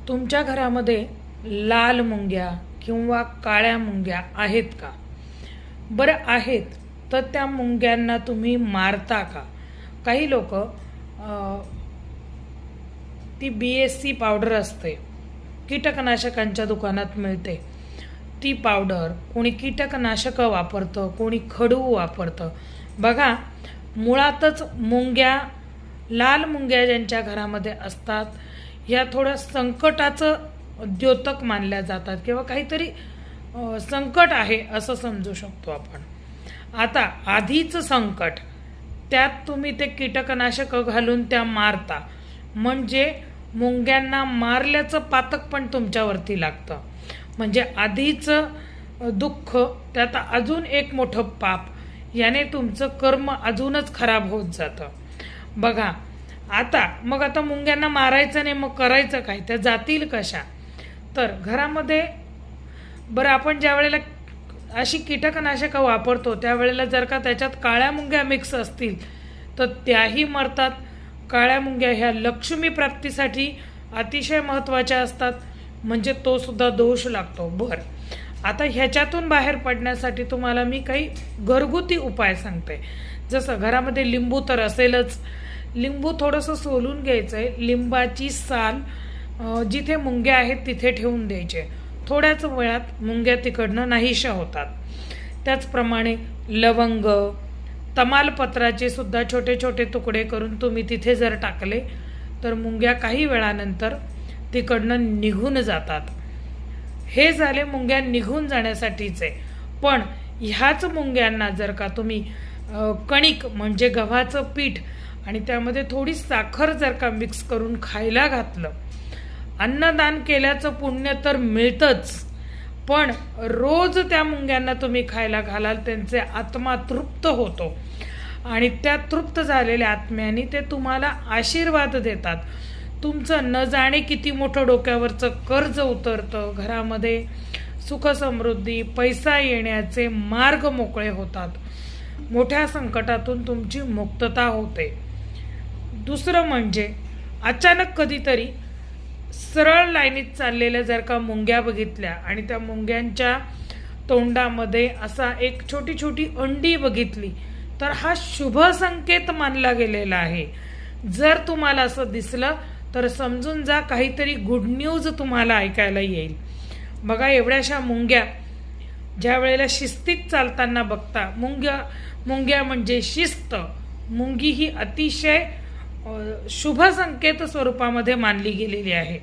तुमच्या घरामध्ये लाल मुंग्या किंवा काळ्या मुंग्या आहेत का? बरं आहेत, तर त्या मुंग्यांना तुम्ही मारता का? काही लोक ती BSC पावडर असते, कीटकनाशकांच्या दुकानात मिळते ती पावडर, कोणी कीटकनाशकं वापरतं, कोणी खडू वापरतं. बघा, मुळातच मुंग्या, लाल मुंग्या ज्यांच्या घरामध्ये असतात ह्या थोड्या संकटाचं द्योतक मानल्या जातात किंवा काहीतरी संकट आहे असं समजू शकतो आपण. आता आधीचं संकट, त्यात तुम्ही ते कीटकनाशक घालून त्या मारता, म्हणजे मुंग्यांना मारल्याचं पातक पण तुमच्यावरती लागतं. म्हणजे आधीचं दुःख, त्यात अजून एक मोठं पाप, याने तुमचं कर्म अजूनच खराब होत जातं. बघा, आता मुंग्यांना मारायचं नाही, मग करायचं काय? त्या जातील कशा? तर घरामध्ये बरं, आपण ज्या वेळेला अशी कीटकनाशकं वापरतो त्यावेळेला जर का त्याच्यात काळ्या मुंग्या मिक्स असतील तर त्याही मरतात. काळ्या मुंग्या ह्या लक्ष्मी प्राप्तीसाठी अतिशय महत्त्वाच्या असतात, म्हणजे तो सुद्धा दोष लागतो. बरं, आता ह्याच्यातून बाहेर पडण्यासाठी तुम्हाला मी काही घरगुती उपाय सांगते. जसं घरामध्ये लिंबू तर असेलच, लिंबू थोडंसं सोलून घ्यायचं आहे, लिंबाची साल जिथे मुंग्या आहेत तिथे ठेवून द्यायचे. थोड्याच वेळात मुंग्या तिकडनं नाहीशा होतात. त्याचप्रमाणे लवंग, तमालपत्राचे सुद्धा छोटे छोटे तुकडे करून तुम्ही तिथे जर टाकले तर मुंग्या काही वेळानंतर तिकडनं निघून जातात. हे झाले मुंग्या निघून जाण्यासाठीचे. पण ह्याच मुंग्यांना जर का तुम्ही कणिक म्हणजे गव्हाचं पीठ आणि त्यामध्ये थोडी साखर जर का मिक्स करून खायला घातलं, अन्नदान केल्याचं पुण्य तर मिळतंच, पण रोज त्या मुंग्यांना तुम्ही खायला घालाल, त्यांचे आत्मा तृप्त होतो आणि त्या तृप्त झालेल्या आत्म्याने ते तुम्हाला आशीर्वाद देतात. तुमचं न जाणे किती मोठं डोक्यावरचं कर्ज उतरतं, घरामध्ये सुख समृद्धी, पैसा येण्याचे मार्ग मोकळे होतात, मोठ्या संकटातून तुमची मुक्तता होते. दुसरं म्हणजे अचानक कधीतरी सरळ लाईनीत चाललेल्या जर का मुंग्या बघितल्या आणि त्या मुंग्यांच्या तोंडामध्ये असा एक छोटी छोटी अंडी बघितली तर हा शुभ संकेत मानला गेलेला आहे. जर तुम्हाला असं दिसलं तर समजून जा काहीतरी गुड न्यूज तुम्हाला ऐकायला येईल. बघा, एवढ्याशा मुंग्या ज्या वेळेला शिस्तीत चालताना बघता, मुंग्या म्हणजे शिस्त, मुंगी ही अतिशय शुभ संकेत स्वरूपामध्ये मानली गेलेली आहे.